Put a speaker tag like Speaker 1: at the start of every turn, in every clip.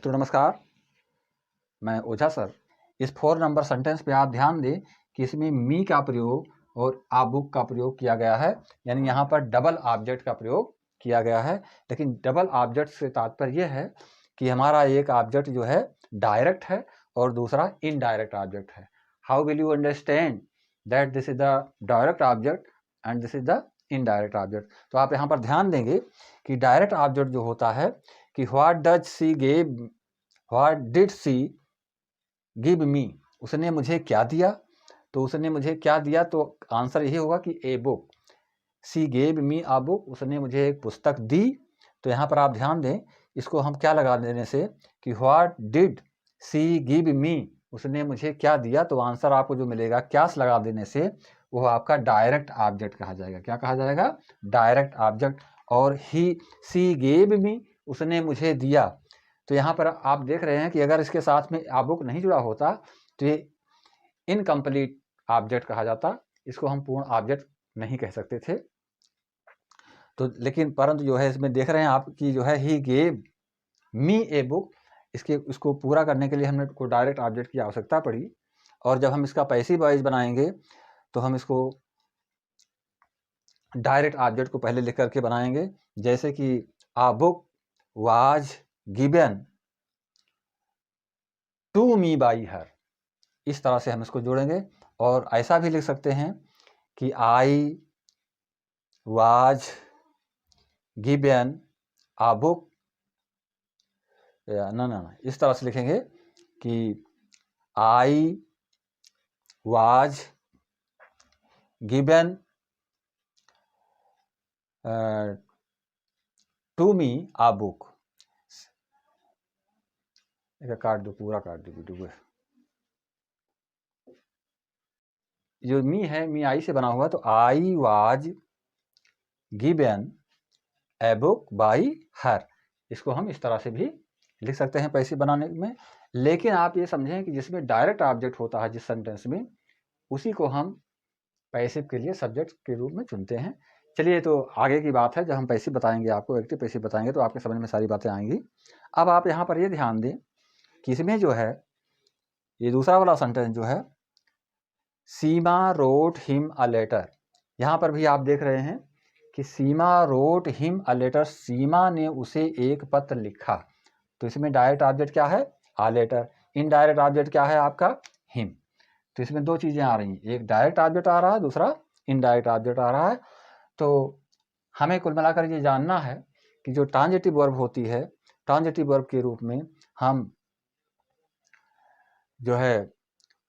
Speaker 1: मित्रों नमस्कार, मैं ओझा सर। इस 4 नंबर सेंटेंस पे आप ध्यान दें कि इसमें मी का प्रयोग और आ बुक का प्रयोग किया गया है, यानी यहाँ पर डबल ऑब्जेक्ट का प्रयोग किया गया है। लेकिन डबल ऑब्जेक्ट से तात्पर्य यह है कि हमारा एक ऑब्जेक्ट जो है डायरेक्ट है और दूसरा इनडायरेक्ट ऑब्जेक्ट है। How will you understand that this is the direct object and this is the indirect object? तो आप यहाँ पर ध्यान देंगे कि डायरेक्ट ऑब्जेक्ट जो होता है कि what did she give me, उसने मुझे क्या दिया। तो उसने मुझे क्या दिया, तो आंसर यही होगा कि a book. She gave me a book, उसने मुझे एक पुस्तक दी। तो यहाँ पर आप ध्यान दें, इसको हम क्या लगा देने से कि what did she give me, उसने मुझे क्या दिया, तो आंसर आपको जो मिलेगा क्यास लगा देने से वो आपका डायरेक्ट ऑब्जेक्ट कहा जाएगा। क्या कहा जाएगा? Direct object. और सी गेव मी, उसने मुझे दिया। तो यहाँ पर आप देख रहे हैं कि अगर इसके साथ में आ बुक नहीं जुड़ा होता तो ये इनकम्प्लीट ऑब्जेक्ट कहा जाता, इसको हम पूर्ण ऑब्जेक्ट नहीं कह सकते थे। तो लेकिन परंतु जो है इसमें देख रहे हैं आप कि जो है he gave me a book, इसको पूरा करने के लिए हमने को डायरेक्ट ऑब्जेक्ट की आवश्यकता पड़ी। और जब हम इसका पैसिव वॉइस बनाएंगे तो हम इसको डायरेक्ट ऑब्जेक्ट को पहले लिख करके बनाएंगे, जैसे कि a book was given to me by her. इस तरह से हम इसको जोड़ेंगे। और ऐसा भी लिख सकते हैं कि I was given a book, ना इस तरह से लिखेंगे कि I was given to me a book. काट दो, पूरा काट दो वीडियो। जो मी है, मी आई से बना हुआ, तो आई was given a book by her, इसको हम इस तरह से भी लिख सकते हैं पैसिव बनाने में। लेकिन आप ये समझें कि जिसमें डायरेक्ट ऑब्जेक्ट होता है जिस सेंटेंस में, उसी को हम पैसिव के लिए सब्जेक्ट के रूप में चुनते हैं। चलिए, तो आगे की बात है, जब हम पैसिव बताएंगे आपको, एक्टिव पैसिव बताएंगे, तो आपके समझ में सारी बातें आएंगी। अब आप यहाँ पर ये ध्यान दें कि इसमें जो है ये दूसरा वाला सेंटेंस जो है, सीमा रोट हिम अ लेटर, यहाँ पर भी आप देख रहे हैं कि सीमा रोट हिम अ लेटर, सीमा ने उसे एक पत्र लिखा। तो इसमें डायरेक्ट ऑब्जेक्ट क्या है? आ लेटर। इनडायरेक्ट ऑब्जेक्ट क्या है आपका? हिम। तो इसमें दो चीजें आ रही हैं, एक डायरेक्ट ऑब्जेक्ट आ रहा है, दूसरा इनडायरेक्ट ऑब्जेक्ट आ रहा है। तो हमें कुल मिलाकर ये जानना है कि जो ट्रांजिटिव वर्ब होती है, ट्रांजिटिव वर्ब के रूप में हम जो है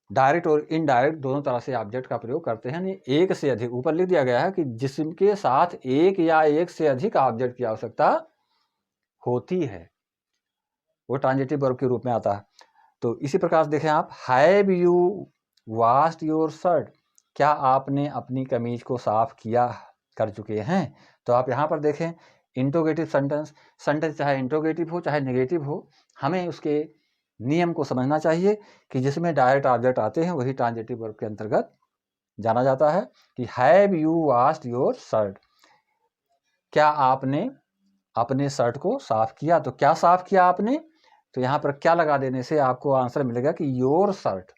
Speaker 1: डायरेक्ट और इनडायरेक्ट दोनों तरह से ऑब्जेक्ट का प्रयोग करते हैं। नहीं, एक से अधिक, ऊपर लिख दिया गया है कि जिसके साथ एक या एक से अधिक ऑब्जेक्ट की आवश्यकता होती है वो ट्रांजिटिव वर्ब के रूप में आता है। तो इसी प्रकार से देखें आप, have you washed your shirt, क्या आपने अपनी कमीज को साफ किया कर चुके हैं? तो आप यहाँ पर देखें, इंट्रोगेटिव सेंटेंस चाहे इंट्रोगेटिव हो चाहे नेगेटिव हो, हमें उसके नियम को समझना चाहिए कि जिसमें डायरेक्ट ऑब्जेक्ट आते हैं वही ट्रांजिटिव वर्ब के अंतर्गत जाना जाता है। कि have you washed your shirt, क्या आपने अपने शर्ट को साफ किया? तो क्या साफ किया आपने? तो यहाँ पर क्या लगा देने से आपको आंसर मिलेगा कि योर शर्ट,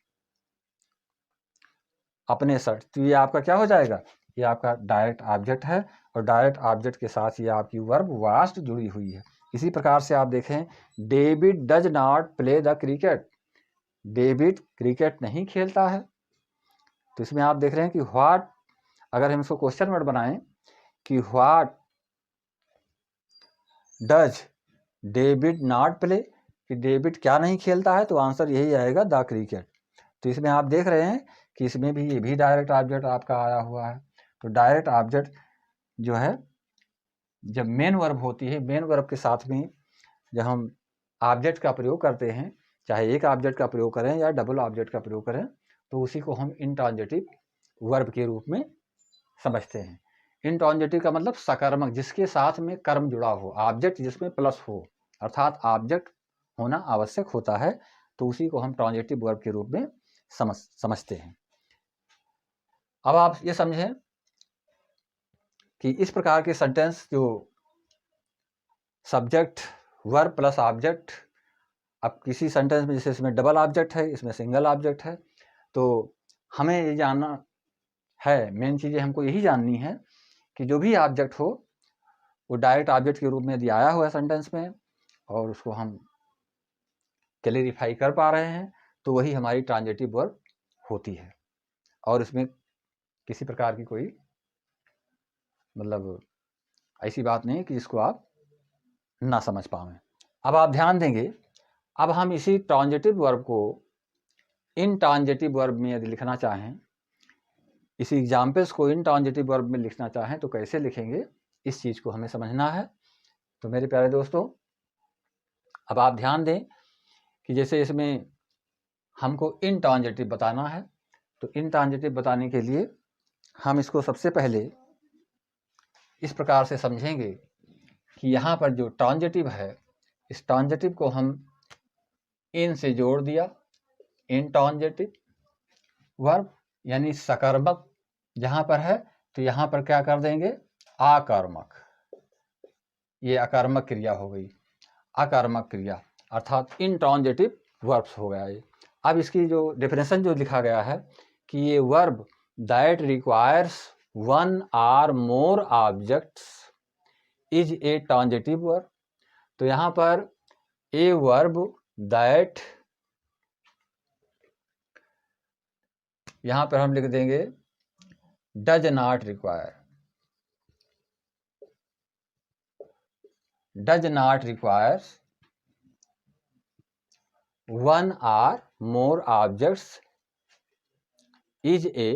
Speaker 1: अपने शर्ट। तो ये आपका क्या हो जाएगा? ये आपका डायरेक्ट ऑब्जेक्ट है और डायरेक्ट ऑब्जेक्ट के साथ ये आपकी वर्ब वॉश्ड जुड़ी हुई है। इसी प्रकार से आप देखें, David does not play the cricket, David cricket नहीं खेलता है। तो इसमें आप देख रहे हैं कि व्हाट, अगर हम इसको क्वेश्चन वर्ड बनाएं कि what does David not play, कि डेविड क्या नहीं खेलता है, तो आंसर यही आएगा, द क्रिकेट। तो इसमें आप देख रहे हैं कि इसमें भी ये भी डायरेक्ट ऑब्जेक्ट आपका आया हुआ है। तो डायरेक्ट ऑब्जेक्ट जो है, जब मेन वर्ब होती है, मेन वर्ब के साथ में जब हम ऑब्जेक्ट का प्रयोग करते हैं, चाहे एक ऑब्जेक्ट का प्रयोग करें या डबल ऑब्जेक्ट का प्रयोग करें, तो उसी को हम इंट्रांजिटिव वर्ब के रूप में समझते हैं। इंट्रांजिटिव का मतलब सकर्मक, जिसके साथ में कर्म जुड़ा हो, ऑब्जेक्ट जिसमें प्लस हो, अर्थात ऑब्जेक्ट होना आवश्यक होता है, तो उसी को हम ट्रांजिटिव वर्ब के रूप में समझते हैं। अब आप ये समझें कि इस प्रकार के सेंटेंस जो सब्जेक्ट वर्ब प्लस ऑब्जेक्ट अब किसी सेंटेंस में जैसे इसमें डबल ऑब्जेक्ट है, इसमें सिंगल ऑब्जेक्ट है, तो हमें ये जानना है, मेन चीज़ें हमको यही जाननी है कि जो भी ऑब्जेक्ट हो वो डायरेक्ट ऑब्जेक्ट के रूप में यदि आया हुआ है सेंटेंस में और उसको हम क्लैरिफाई कर पा रहे हैं तो वही हमारी ट्रांजिटिव वर्ब होती है, और इसमें किसी प्रकार की कोई मतलब ऐसी बात नहीं है कि जिसको आप ना समझ पाएं। अब आप ध्यान देंगे, अब हम इसी ट्रांजिटिव वर्ब को इनट्रांजिटिव वर्ब में यदि लिखना चाहें, इसी एग्जाम्पल्स को इनट्रांजिटिव वर्ब में लिखना चाहें तो कैसे लिखेंगे, इस चीज़ को हमें समझना है। तो मेरे प्यारे दोस्तों, अब आप ध्यान दें कि जैसे इसमें हमको इनट्रांजिटिव बताना है, तो इनट्रांजिटिव बताने के लिए हम इसको सबसे पहले इस प्रकार से समझेंगे कि यहाँ पर जो ट्रांजिटिव है, इस ट्रांजिटिव को हम इन से जोड़ दिया, इनट्रांजिटिव वर्ब यानी सकर्मक जहाँ पर है तो यहाँ पर क्या कर देंगे, आकर्मक। ये अकर्मक क्रिया हो गई, अकर्मक क्रिया अर्थात इनट्रांजिटिव वर्ब्स हो गया ये। अब इसकी जो डेफिनेशन जो लिखा गया है कि ये verb that requires one or more objects is a transitive verb. तो यहाँ पर ए वर्ब दैट, यहाँ पर हम लिख देंगे does not require, does not requires one or more objects is a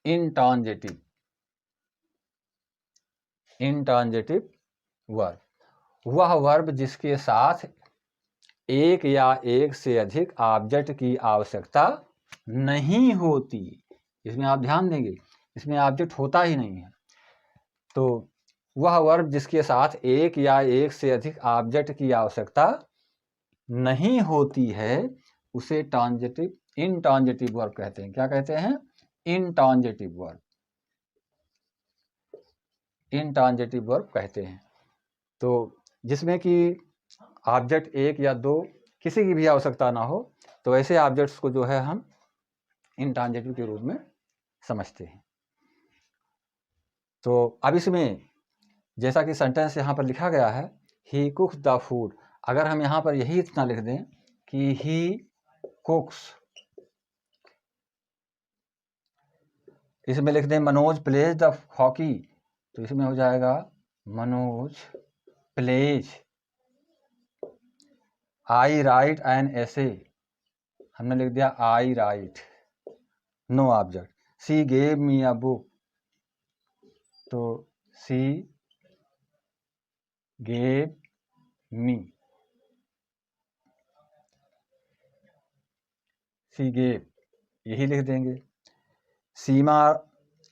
Speaker 1: intransitive, intransitive verb. वह वर्ब जिसके साथ एक या एक से अधिक ऑब्जेक्ट की आवश्यकता नहीं होती। इसमें आप ध्यान देंगे, इसमें ऑब्जेक्ट होता ही नहीं है। तो वह वर्ब जिसके साथ एक या एक से अधिक ऑब्जेक्ट की आवश्यकता नहीं होती है उसे ट्रांजिटिव, इनट्रांजिटिव वर्ब कहते हैं। क्या कहते हैं, इनट्रांजिटिव वर्ब, इनट्रांजिटिव वर्ब कहते हैं। तो जिसमें कि ऑब्जेक्ट एक या दो किसी की भी आवश्यकता ना हो, तो ऐसे ऑब्जेक्ट्स को जो है हम इनट्रांजिटिव के रूप में समझते हैं। तो अब इसमें जैसा कि सेंटेंस यहाँ पर लिखा गया है, ही कुक्स द फूड, अगर हम यहाँ पर यही इतना लिख दें कि ही कुक्स, इसमें लिख दें मनोज प्लेज द हॉकी, तो इसमें हो जाएगा Manoj plays. I write an essay, हमने लिख दिया I write, no object. She gave me a book, तो she gave me, she gave यही लिख देंगे। Seema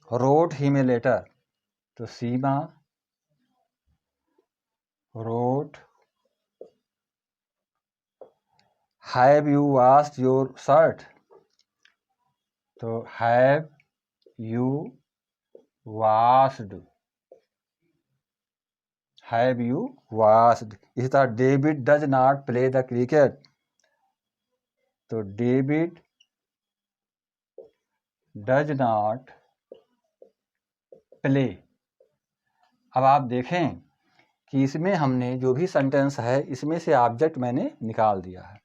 Speaker 1: wrote him a letter, तो Seema wrote have you washed your shirt, तो have you washed, have you washed. इसी तरह David does not play the cricket, तो David does not play. अब आप देखें कि इसमें हमने जो भी सेंटेंस है इसमें से ऑब्जेक्ट मैंने निकाल दिया है,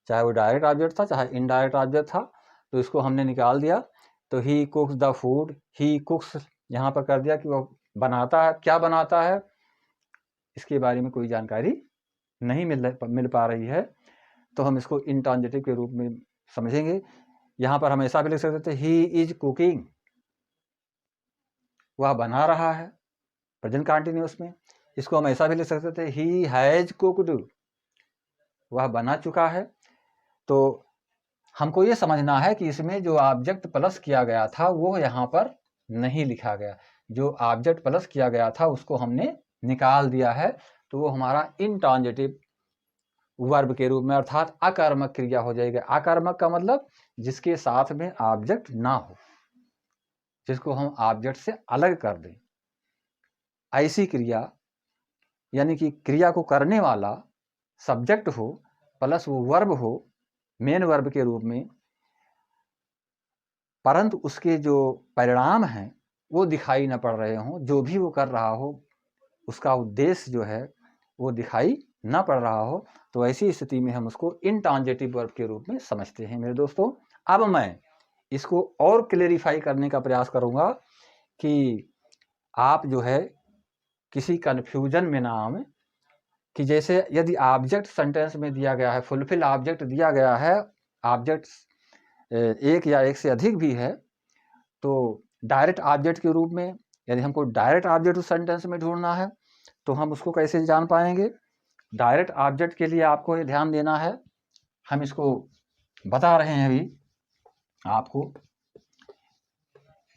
Speaker 1: चाहे वो डायरेक्ट ऑब्जेक्ट था चाहे इनडायरेक्ट ऑब्जेक्ट था, तो इसको हमने निकाल दिया। तो ही कुक्स द फूड, ही कुक्स यहाँ पर कर दिया कि वो बनाता है। क्या बनाता है इसके बारे में कोई जानकारी नहीं मिल पा रही है, तो हम इसको इनट्रांजिटिव के रूप में समझेंगे। यहाँ पर हम ऐसा भी लिख सकते थे ही इज कुकिंग, वह बना रहा है, प्रेजेंट कंटिन्यूअस में। इसको हम ऐसा भी लिख सकते थे ही हैज कुक्ड, वह बना चुका है। तो हमको ये समझना है कि इसमें जो ऑब्जेक्ट प्लस किया गया था वो यहाँ पर नहीं लिखा गया, जो ऑब्जेक्ट प्लस किया गया था उसको हमने निकाल दिया है, तो वो हमारा इनट्रांजिटिव वर्ब के रूप में अर्थात अकर्मक क्रिया हो जाएगी। अकर्मक का मतलब जिसके साथ में ऑब्जेक्ट ना हो, जिसको हम ऑब्जेक्ट से अलग कर दें, ऐसी क्रिया, यानी कि क्रिया को करने वाला सब्जेक्ट हो प्लस वो वर्ब हो मेन वर्ब के रूप में, परंतु उसके जो परिणाम हैं वो दिखाई न पड़ रहे हों, जो भी वो कर रहा हो उसका उद्देश्य जो है वो दिखाई न पड़ रहा हो, तो ऐसी स्थिति में हम उसको इंट्रांजिटिव वर्ब के रूप में समझते हैं मेरे दोस्तों। अब मैं इसको और क्लेरिफाई करने का प्रयास करूंगा कि आप जो है किसी कन्फ्यूजन में ना आए, कि जैसे यदि ऑब्जेक्ट सेंटेंस में दिया गया है, फुलफिल ऑब्जेक्ट दिया गया है, ऑब्जेक्ट एक या एक से अधिक भी है, तो डायरेक्ट ऑब्जेक्ट के रूप में यदि हमको डायरेक्ट ऑब्जेक्ट उस सेंटेंस में ढूंढना है तो हम उसको कैसे जान पाएंगे। डायरेक्ट ऑब्जेक्ट के लिए आपको ये ध्यान देना है, हम इसको बता रहे हैं अभी आपको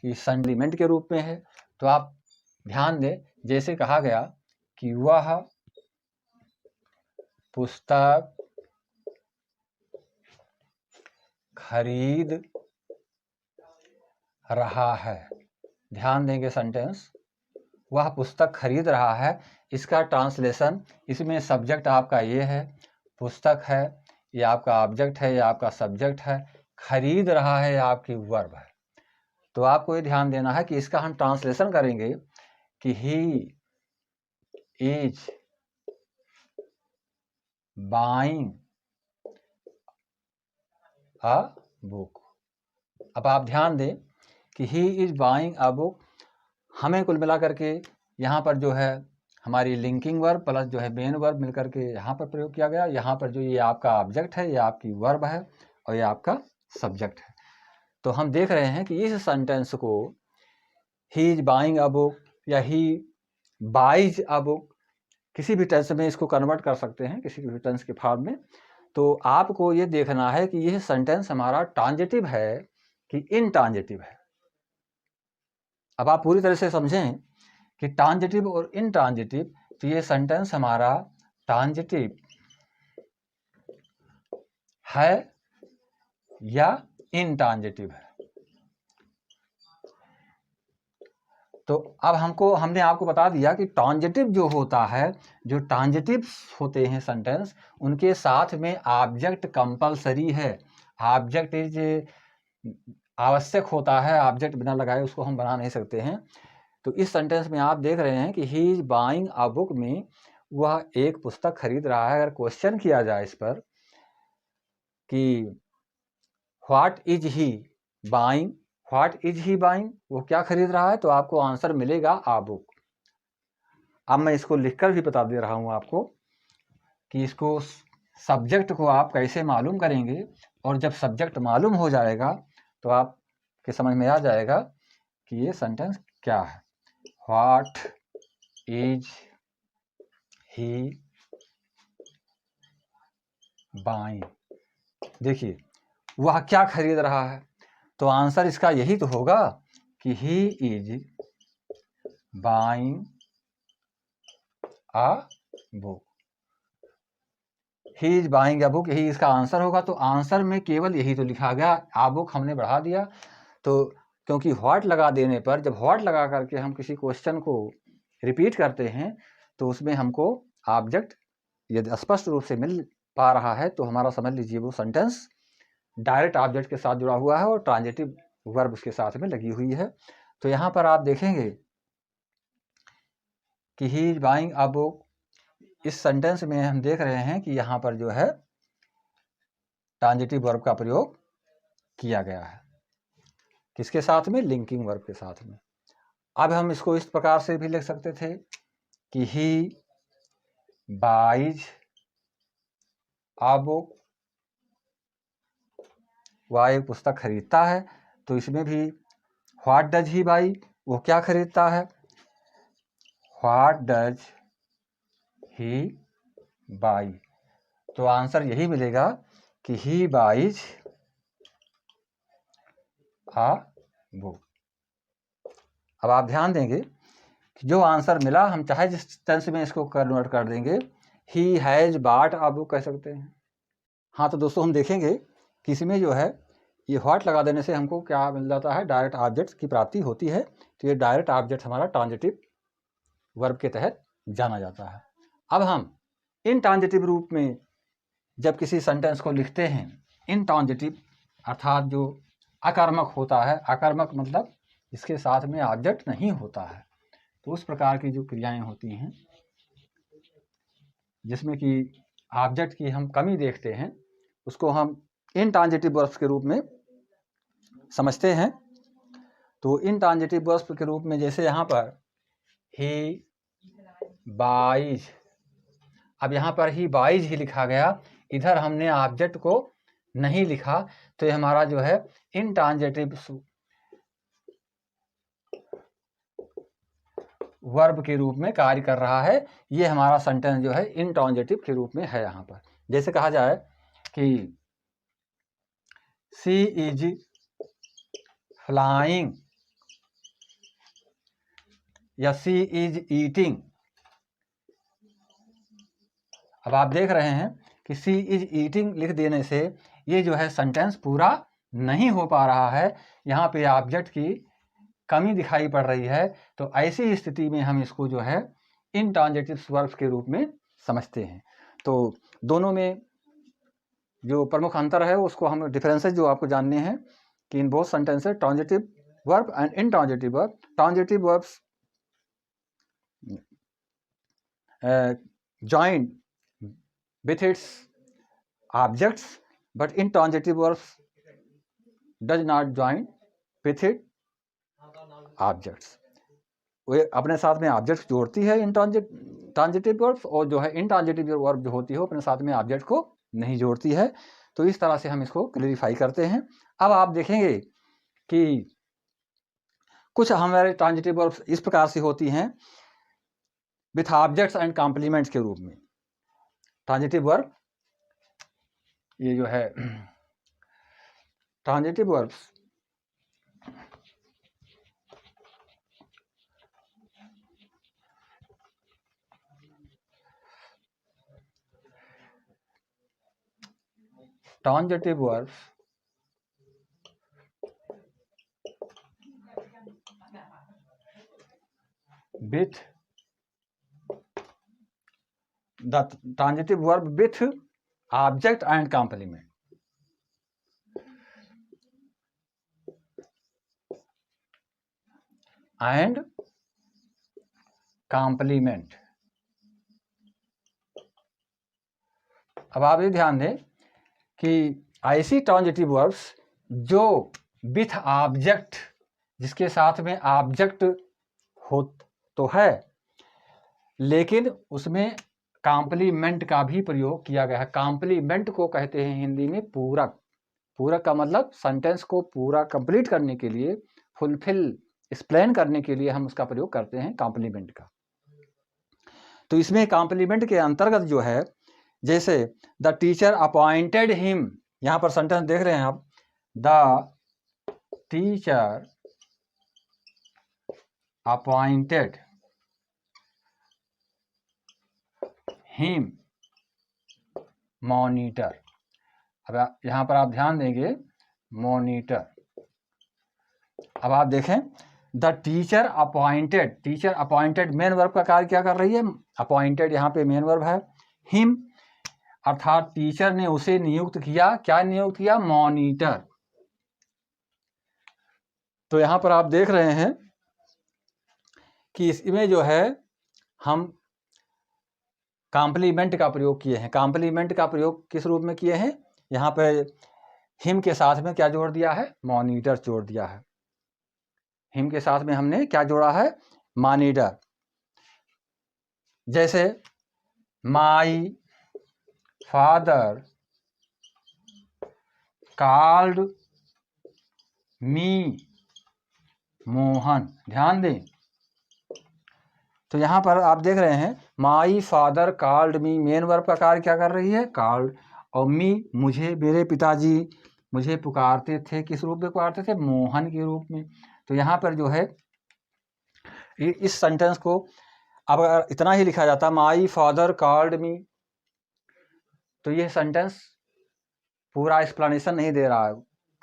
Speaker 1: कि सेंटिमेंट के रूप में है, तो आप ध्यान दें, जैसे कहा गया कि वह पुस्तक खरीद रहा है। ध्यान देंगे सेंटेंस, वह पुस्तक खरीद रहा है, इसका ट्रांसलेशन, इसमें सब्जेक्ट आपका ये है, पुस्तक है ये आपका ऑब्जेक्ट है, ये आपका सब्जेक्ट है, खरीद रहा है ये आपकी वर्ब है। तो आपको ये ध्यान देना है कि इसका हम ट्रांसलेशन करेंगे कि he is buying a book. अब आप ध्यान दें कि he is buying a book, हमें कुल मिला करके यहाँ पर जो है हमारी लिंकिंग वर्ब प्लस जो है मेन वर्ब मिलकर के यहाँ पर प्रयोग किया गया। यहाँ पर जो ये आपका ऑब्जेक्ट है, ये आपकी वर्ब है और ये आपका सब्जेक्ट है। तो हम देख रहे हैं कि इस सेंटेंस को he is buying a book या ही बाइज अ बुक, किसी भी टेंस में इसको कन्वर्ट कर सकते हैं, किसी भी टेंस के फॉर्म में। तो आपको ये देखना है कि यह सेंटेंस हमारा ट्रांजिटिव है कि इनट्रांजिटिव है। अब आप पूरी तरह से समझें कि ट्रांजिटिव और इनट्रांजिटिव, तो ये सेंटेंस हमारा ट्रांजिटिव है या इनट्रांजिटिव है। तो अब हमने आपको बता दिया कि ट्रांजिटिव जो होता है, जो ट्रांजिटिव होते हैं सेंटेंस, उनके साथ में ऑब्जेक्ट कंपलसरी है, ऑब्जेक्ट इज आवश्यक होता है, ऑब्जेक्ट बिना लगाए उसको हम बना नहीं सकते हैं। तो इस सेंटेंस में आप देख रहे हैं कि he is buying a book में वह एक पुस्तक खरीद रहा है। अगर क्वेश्चन किया जाए इस पर कि what is he buying, what is he buying, वो क्या खरीद रहा है, तो आपको आंसर मिलेगा आ बुक। अब मैं इसको लिखकर भी बता दे रहा हूं आपको कि इसको सब्जेक्ट को आप कैसे मालूम करेंगे, और जब सब्जेक्ट मालूम हो जाएगा तो आपके समझ में आ जाएगा कि ये सेंटेंस क्या है। व्हाट इज ही बाइंग, देखिए वह क्या खरीद रहा है, तो आंसर इसका यही तो होगा कि he is buying a book. He is buying a book, यही इसका आंसर होगा। तो आंसर में केवल यही तो लिखा गया, आ बुक हमने बढ़ा दिया। तो क्योंकि व्हाट लगा देने पर, जब व्हाट लगा करके हम किसी क्वेश्चन को रिपीट करते हैं तो उसमें हमको ऑब्जेक्ट यदि स्पष्ट रूप से मिल पा रहा है तो हमारा समझ लीजिए वो सेंटेंस डायरेक्ट ऑब्जेक्ट के साथ जुड़ा हुआ है और ट्रांजिटिव वर्ब उसके साथ में लगी हुई है। तो यहाँ पर आप देखेंगे कि he is buying a book, इस सेंटेंस में हम देख रहे हैं कि यहाँ पर जो है ट्रांजिटिव वर्ब का प्रयोग किया गया है, किसके साथ में, लिंकिंग वर्ब के साथ में। अब हम इसको इस प्रकार से भी लिख सकते थे कि ही बाइज अ बुक, वह एक पुस्तक खरीदता है, तो इसमें भी व्हाट डज ही बाई, वो क्या खरीदता है, व्हाट डज ही बाई। तो आंसर यही मिलेगा कि ही बाइज अ बुक। अब आप ध्यान देंगे कि जो आंसर मिला, हम चाहे जिस टेंस में इसको कन्वर्ट कर देंगे, he has bought a book कह सकते हैं। हाँ, तो दोस्तों हम देखेंगे कि इसमें जो है ये व्हाट लगा देने से हमको क्या मिल जाता है, डायरेक्ट ऑब्जेक्ट की प्राप्ति होती है। तो ये डायरेक्ट ऑब्जेक्ट हमारा ट्रांजिटिव वर्ब के तहत जाना जाता है। अब हम इन ट्रांजिटिव रूप में जब किसी सेंटेंस को लिखते हैं इंट्रांजिटिव अर्थात जो अकर्मक होता है, अकर्मक मतलब इसके साथ में ऑब्जेक्ट नहीं होता है, तो उस प्रकार की जो क्रियाएं होती हैं जिसमें कि ऑब्जेक्ट की हम कमी देखते हैं, उसको हम इंट्रांजिटिव वर्ब्स के रूप में समझते हैं। तो इंट्रांजिटिव वर्ब्स के रूप में जैसे यहाँ पर ही बाइज, अब यहाँ पर ही बाइज ही लिखा गया, इधर हमने ऑब्जेक्ट को नहीं लिखा, तो ये हमारा जो है इंट्रांजिटिव वर्ब के रूप में कार्य कर रहा है। ये हमारा सेंटेंस जो है इंट्रांजिटिव के रूप में है। यहाँ पर जैसे कहा जाए कि शी इज फ्लाइंग या शी इज ईटिंग। अब आप देख रहे हैं कि शी इज ईटिंग लिख देने से ये जो है सेंटेंस पूरा नहीं हो पा रहा है, यहाँ पे ऑब्जेक्ट की कमी दिखाई पड़ रही है। तो ऐसी स्थिति में हम इसको जो है इंट्रांजिटिव वर्ब्स के रूप में समझते हैं। तो दोनों में जो प्रमुख अंतर है उसको हम डिफरेंसेस जो आपको जानने हैं कि in both sentences transitive verb and intransitive verb. Transitive verbs join with its objects, but intransitive verbs does not join with its objects. वे अपने साथ में ऑब्जेक्ट्स जोड़ती है ट्रांजिटिव वर्ब्स, और जो है इंट्रांजिटिव वर्ब जो होती है अपने साथ में ऑब्जेक्ट को नहीं जोड़ती है। तो इस तरह से हम इसको क्लैरिफाई करते हैं। अब आप देखेंगे कि कुछ हमारे ट्रांजिटिव वर्ब्स इस प्रकार से होती हैं विथ ऑब्जेक्ट्स एंड कॉम्प्लीमेंट्स के रूप में। ट्रांजिटिव वर्ब ये जो है transitive verbs with the transitive verb with object and complement. And complement. अब आप ये ध्यान दें कि ऐसी ट्रांजिटिव वर्ब्स जो विथ ऑब्जेक्ट, जिसके साथ में ऑब्जेक्ट हो तो है, लेकिन उसमें कॉम्प्लीमेंट का भी प्रयोग किया गया है। कॉम्प्लीमेंट को कहते हैं हिंदी में पूरक। पूरक का मतलब सेंटेंस को पूरा कंप्लीट करने के लिए, फुलफिल, एक्सप्लेन करने के लिए हम उसका प्रयोग करते हैं कॉम्प्लीमेंट का। तो इसमें कॉम्प्लीमेंट के अंतर्गत जो है, जैसे द टीचर अपॉइंटेड हिम, यहाँ पर सेंटेंस देख रहे हैं आप, the teacher appointed him monitor. अब यहाँ पर आप ध्यान देंगे मॉनिटर। अब आप देखें the teacher appointed, teacher appointed main verb का कार्य क्या कर रही है? अपॉइंटेड यहाँ पे मेन वर्ब है। हिम अर्थात टीचर ने उसे नियुक्त किया। क्या नियुक्त किया? मॉनिटर। तो यहाँ पर आप देख रहे हैं कि इसमें जो है हम कॉम्प्लीमेंट का प्रयोग किए हैं। कॉम्प्लीमेंट का प्रयोग किस रूप में किए हैं? यहाँ पे हिम के साथ में क्या जोड़ दिया है? मॉनिटर जोड़ दिया है। हिम के साथ में हमने क्या जोड़ा है? मॉनिटर। जैसे my father called me Mohan. ध्यान दें, तो यहाँ पर आप देख रहे हैं my father called me, main verb का कार्य क्या कर रही है? कॉल्ड। और मी मुझे, मेरे पिताजी मुझे पुकारते थे। किस रूप में पुकारते थे? मोहन के रूप में। तो यहाँ पर जो है इस सेंटेंस को अब अगर इतना ही लिखा जाता माई फादर कॉल्ड मी, तो यह सेंटेंस पूरा एक्सप्लेनेशन नहीं दे रहा है,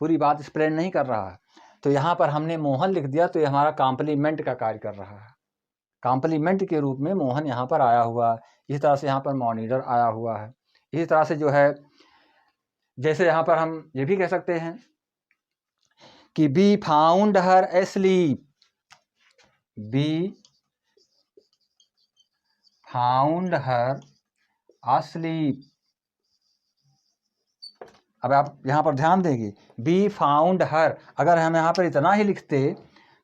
Speaker 1: पूरी बात एक्सप्लेन नहीं कर रहा है। तो यहाँ पर हमने मोहन लिख दिया, तो ये हमारा कॉम्प्लीमेंट का कार्य कर रहा है। कॉम्प्लीमेंट के रूप में मोहन यहाँ पर आया हुआ है। इस तरह से यहाँ पर मॉनिटर आया हुआ है। इसी तरह से जो है, जैसे यहाँ पर हम ये भी कह सकते हैं कि be found her asleep, be found her asleep। अब आप यहाँ पर ध्यान देंगे, बी फाउंड हर, अगर हम यहाँ पर इतना ही लिखते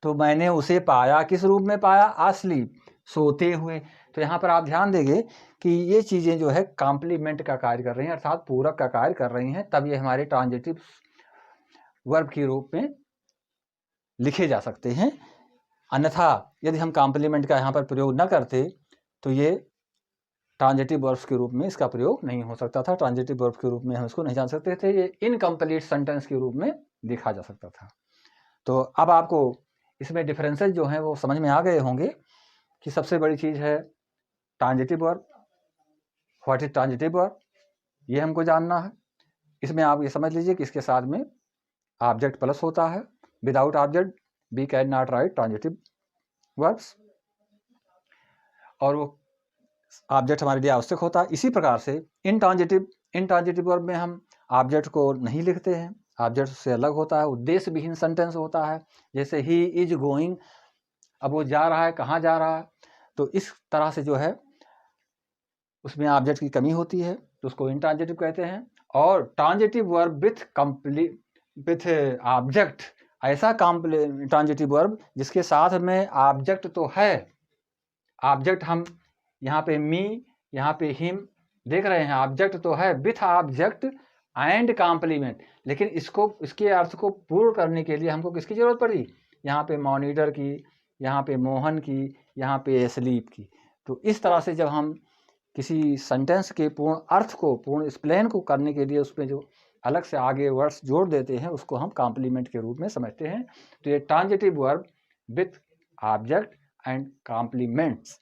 Speaker 1: तो मैंने उसे पाया, किस रूप में पाया? asleep, सोते हुए। तो यहाँ पर आप ध्यान देंगे कि ये चीज़ें जो है कॉम्प्लीमेंट का कार्य कर रही हैं, अर्थात पूरक का कार्य कर रही हैं, तब ये हमारे ट्रांजिटिव वर्ब के रूप में लिखे जा सकते हैं। अन्यथा यदि हम कॉम्प्लीमेंट का यहाँ पर प्रयोग न करते तो ये ट्रांजिटिव वर्ब्स के रूप में इसका प्रयोग नहीं हो सकता था। ट्रांजिटिव वर्ब के रूप में हम इसको नहीं जान सकते थे, ये इनकम्प्लीट सेंटेंस के रूप में देखा जा सकता था। तो अब आपको इसमें डिफरेंसेस जो हैं वो समझ में आ गए होंगे कि सबसे बड़ी चीज़ है transitive verb. What is transitive verb, ये हमको जानना है। इसमें आप ये समझ लीजिए कि इसके साथ में ऑब्जेक्ट प्लस होता है। Without object we can not write transitive verbs, और वो ऑब्जेक्ट हमारे लिए आवश्यक होता है। इसी प्रकार से इनट्रांजिटिव वर्ब में हम ऑब्जेक्ट को नहीं लिखते हैं, ऑब्जेक्ट से अलग होता है, उद्देश्य विहीन सेंटेंस होता है। जैसे ही इज गोइंग, अब वो जा रहा है, कहाँ जा रहा है, तो इस तरह से जो है उसमें ऑब्जेक्ट की कमी होती है, तो उसको इनट्रांजिटिव कहते हैं। और ट्रांजिटिव वर्ब विथ ऑब्जेक्ट, ऐसा ट्रांजिटिव वर्ब जिसके साथ में ऑब्जेक्ट तो है, ऑब्जेक्ट हम यहाँ पे मी, यहाँ पे हिम देख रहे हैं, ऑब्जेक्ट तो है, विथ ऑब्जेक्ट एंड कॉम्प्लीमेंट, लेकिन इसके अर्थ को पूर्ण करने के लिए हमको किसकी जरूरत पड़ी? यहाँ पे मॉनिटर की, यहाँ पे मोहन की, यहाँ पे स्लीप की। तो इस तरह से जब हम किसी सेंटेंस के पूर्ण अर्थ को, पूर्ण एक्सप्लेन को करने के लिए उसमें जो अलग से आगे वर्ड्स जोड़ देते हैं उसको हम कॉम्प्लीमेंट के रूप में समझते हैं। तो ये transitive verb with object and complements,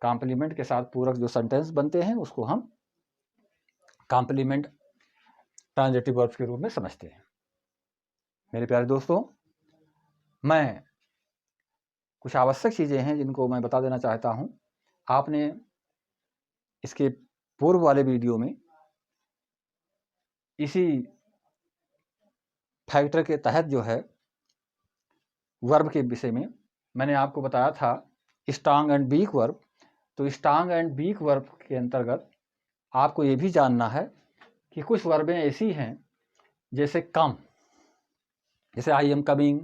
Speaker 1: complement के साथ पूरक जो सेंटेंस बनते हैं उसको हम कॉम्प्लीमेंट ट्रांजिटिव वर्ब्स के रूप में समझते हैं। मेरे प्यारे दोस्तों, मैं कुछ आवश्यक चीज़ें हैं जिनको मैं बता देना चाहता हूं। आपने इसके पूर्व वाले वीडियो में इसी फैक्टर के तहत जो है वर्ब के विषय में मैंने आपको बताया था स्ट्रांग एंड वीक वर्ब। तो स्ट्रांग एंड वीक वर्ब के अंतर्गत आपको ये भी जानना है कि कुछ वर्बें ऐसी हैं जैसे कम, जैसे I am coming,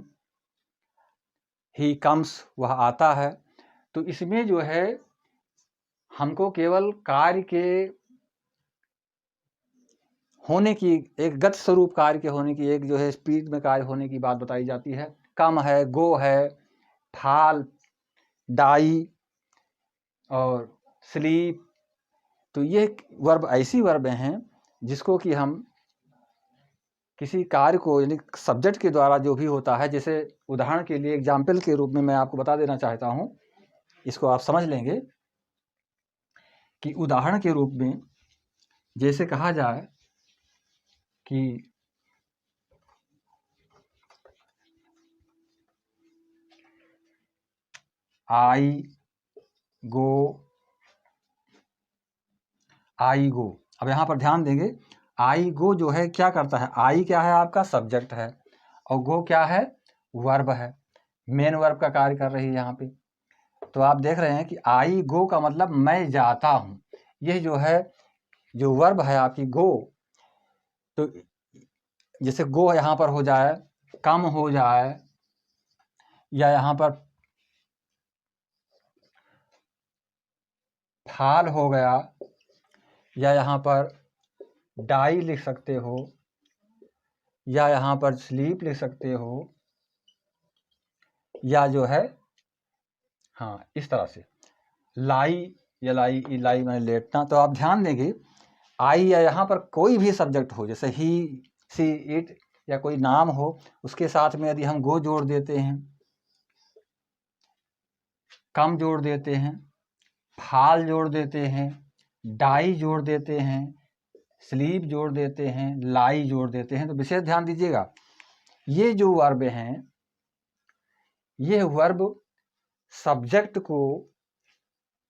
Speaker 1: he comes, वह आता है। तो इसमें जो है हमको केवल कार्य के होने की, एक गति स्वरूप कार्य के होने की, एक जो है स्पीड में कार्य होने की बात बताई जाती है। कम है, गो है, फाल, डाई और स्लीप। तो ये वर्ब ऐसी वर्बें हैं जिसको कि हम किसी कार्य को, यानी सब्जेक्ट के द्वारा जो भी होता है, जैसे उदाहरण के लिए एग्जाम्पल के रूप में मैं आपको बता देना चाहता हूं, इसको आप समझ लेंगे कि उदाहरण के रूप में जैसे कहा जाए कि आई गो, आई गो। अब यहाँ पर ध्यान देंगे, आई गो जो है क्या करता है? आई क्या है? आपका सब्जेक्ट है, और गो क्या है? वर्ब है, मेन वर्ब का कार्य कर रही है यहाँ पे। तो आप देख रहे हैं कि आई गो का मतलब मैं जाता हूँ। यह जो है, जो वर्ब है आपकी गो, तो जैसे गो यहाँ पर हो जाए, कम हो जाए, या यहाँ पर फाल हो गया, या यहाँ पर डाई लिख सकते हो, या यहाँ पर स्लीप लिख सकते हो, या जो है हाँ इस तरह से लाई, या लाई मैंने लेटना। तो आप ध्यान देंगे आई या यहाँ पर कोई भी सब्जेक्ट हो, जैसे ही, सी, इट, या कोई नाम हो, उसके साथ में यदि हम गो जोड़ देते हैं, कम जोड़ देते हैं, फाल जोड़ देते हैं, डाई जोड़ देते हैं, स्लीप जोड़ देते हैं, लाई जोड़ देते हैं, तो विशेष ध्यान दीजिएगा, ये जो वर्ब हैं, ये वर्ब सब्जेक्ट को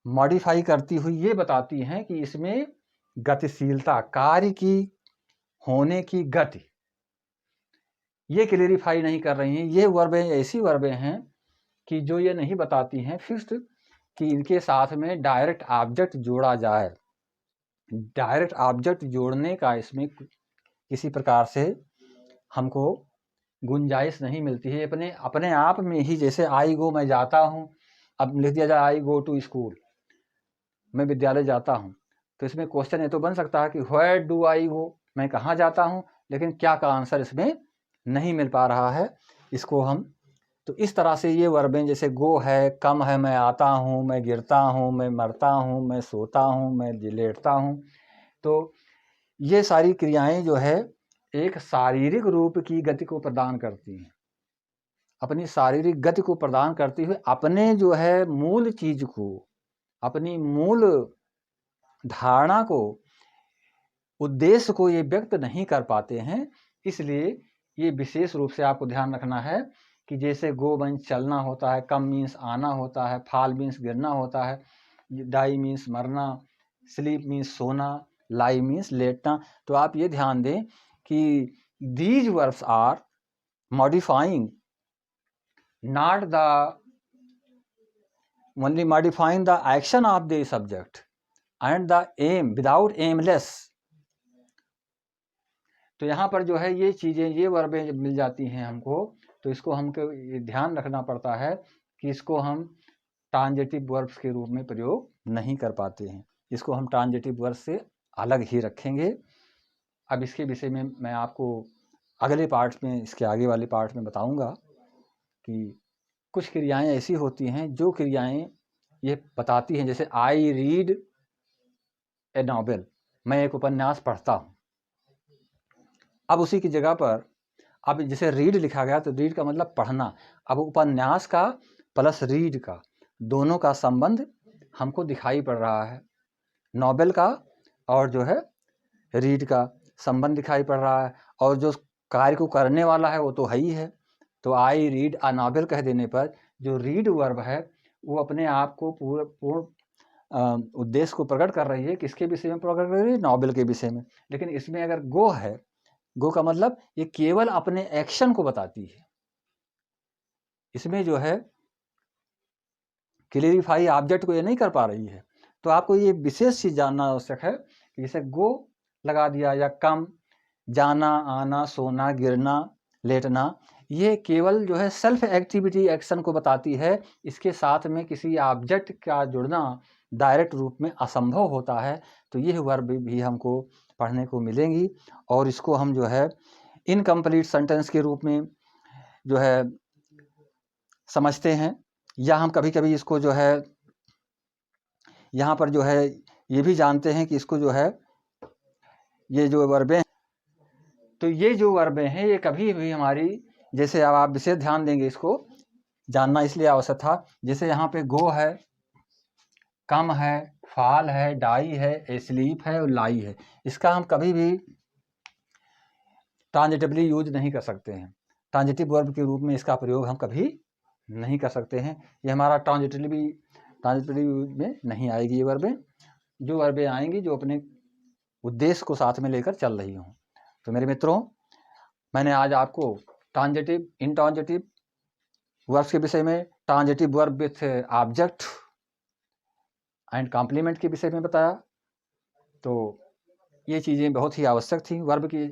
Speaker 1: मॉडिफाई करती हुई ये बताती हैं कि इसमें गतिशीलता, कार्य की होने की गति, ये क्लेरिफाई नहीं कर रही हैं। ये वर्बें ऐसी वर्बें हैं कि जो ये नहीं बताती हैं फिक्स्ड कि इनके साथ में डायरेक्ट ऑब्जेक्ट जोड़ा जाए। डायरेक्ट ऑब्जेक्ट जोड़ने का इसमें किसी प्रकार से हमको गुंजाइश नहीं मिलती है। अपने अपने आप में ही, जैसे आई गो, मैं जाता हूँ, अब लिख दिया जाए आई गो टू स्कूल, मैं विद्यालय जाता हूँ, तो इसमें क्वेश्चन ये तो बन सकता है कि व्हेयर डू आई गो, मैं कहाँ जाता हूँ, लेकिन क्या का आंसर इसमें नहीं मिल पा रहा है। इसको हम, तो इस तरह से ये वर्बें जैसे गो है, कम है, मैं आता हूँ, मैं गिरता हूँ, मैं मरता हूँ, मैं सोता हूँ, मैं लेटता हूँ, तो ये सारी क्रियाएं जो है एक शारीरिक रूप की गति को प्रदान करती हैं। अपनी शारीरिक गति को प्रदान करते हुए अपने जो है मूल चीज को, अपनी मूल धारणा को, उद्देश्य को ये व्यक्त नहीं कर पाते हैं। इसलिए ये विशेष रूप से आपको ध्यान रखना है कि जैसे गो मीन्स चलना होता है, कम मीन्स आना होता है, फाल मीन्स गिरना होता है, डाई मीन्स मरना, स्लीप मीन्स सोना, लाई मीन्स लेटना। तो आप ये ध्यान दें कि these verbs are modifying not the only modifying the action of the subject and the aim without aimless। तो यहाँ पर जो है ये चीज़ें, ये वर्बें जब मिल जाती हैं हमको, तो इसको हमको ये ध्यान रखना पड़ता है कि इसको हम ट्रांजिटिव वर्ब्स के रूप में प्रयोग नहीं कर पाते हैं। इसको हम ट्रांजिटिव वर्ब्स से अलग ही रखेंगे। अब इसके विषय में मैं आपको अगले पार्ट में, इसके आगे वाले पार्ट में बताऊंगा कि कुछ क्रियाएं ऐसी होती हैं जो क्रियाएं ये बताती हैं, जैसे आई रीड ए नॉवेल, मैं एक उपन्यास पढ़ता हूँ। अब उसी की जगह पर अब जैसे रीड लिखा गया तो रीड का मतलब पढ़ना। अब उपन्यास का प्लस रीड का, दोनों का संबंध हमको दिखाई पड़ रहा है। नॉवेल का और जो है रीड का संबंध दिखाई पड़ रहा है, और जो कार्य को करने वाला है वो तो है ही है। तो आई रीड अ नॉवेल कह देने पर जो रीड वर्ब है वो अपने आप को पूर्ण उद्देश्य को प्रकट कर रही है। किसके विषय में प्रकट कर रही है? नॉवेल के विषय में। लेकिन इसमें अगर गो है, गो का मतलब ये केवल अपने एक्शन को बताती है। इसमें जो है क्लेरिफाई ऑब्जेक्ट को ये नहीं कर पा रही है। तो आपको ये विशेष चीज जानना आवश्यक है कि जैसे गो लगा दिया, या कम, जाना, आना, सोना, गिरना, लेटना, ये केवल जो है सेल्फ एक्टिविटी, एक्शन को बताती है। इसके साथ में किसी ऑब्जेक्ट का जुड़ना डायरेक्ट रूप में असंभव होता है। तो ये वर्ब भी हमको पढ़ने को मिलेंगी, और इसको हम जो है इनकम्प्लीट सेंटेंस के रूप में जो है समझते हैं, या हम कभी कभी इसको जो है यहाँ पर जो है ये भी जानते हैं कि इसको जो है ये जो वर्बें, तो ये जो वर्बें हैं ये कभी भी हमारी, जैसे अब आप विशेष ध्यान देंगे, इसको जानना इसलिए आवश्यक था। जैसे यहाँ पे गो है, कम है, फाल है, डाई है, स्लीप है और लाई है, इसका हम कभी भी ट्रांजिटिवली यूज नहीं कर सकते हैं। ट्रांजिटिव वर्ब के रूप में इसका प्रयोग हम कभी नहीं कर सकते हैं। ये हमारा ट्रांजिटिवली यूज में नहीं आएगी। ये वर्बें, जो वर्बें आएंगी जो अपने उद्देश्य को साथ में लेकर चल रही हों। तो मेरे मित्रों, मैंने आज आपको ट्रांजिटिव, इंट्रांजिटिव वर्ब्स के विषय में, transitive verb with object and complement के विषय में बताया। तो ये चीज़ें बहुत ही आवश्यक थी वर्ब की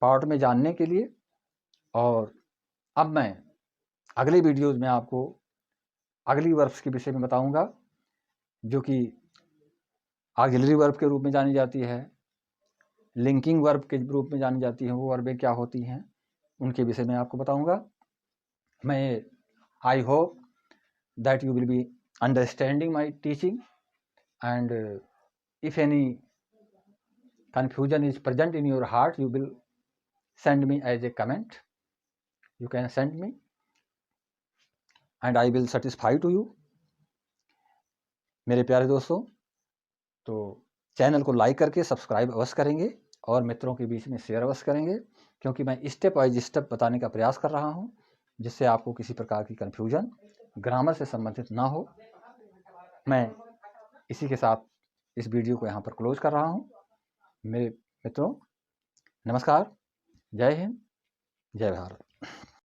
Speaker 1: पार्ट में जानने के लिए। और अब मैं अगले वीडियोज़ में आपको अगली वर्ब्स के विषय में बताऊंगा, जो कि ऑक्सिलरी वर्ब के रूप में जानी जाती है, लिंकिंग वर्ब के रूप में जानी जाती हैं। वो वर्बें क्या होती हैं उनके विषय में आपको बताऊंगा। मैं I hope that you will be understanding my teaching, and if any confusion is present in your heart, you will send me as a comment. You can send me and I will satisfy to you। मेरे प्यारे दोस्तों, तो channel को like करके subscribe अवश्य करेंगे और मित्रों के बीच में शेयर अवश्य करेंगे, क्योंकि मैं स्टेप बाय स्टेप बताने का प्रयास कर रहा हूं, जिससे आपको किसी प्रकार की कन्फ्यूजन ग्रामर से संबंधित ना हो। मैं इसी के साथ इस वीडियो को यहाँ पर क्लोज कर रहा हूँ। मेरे मित्रों, नमस्कार, जय हिंद, जय भारत।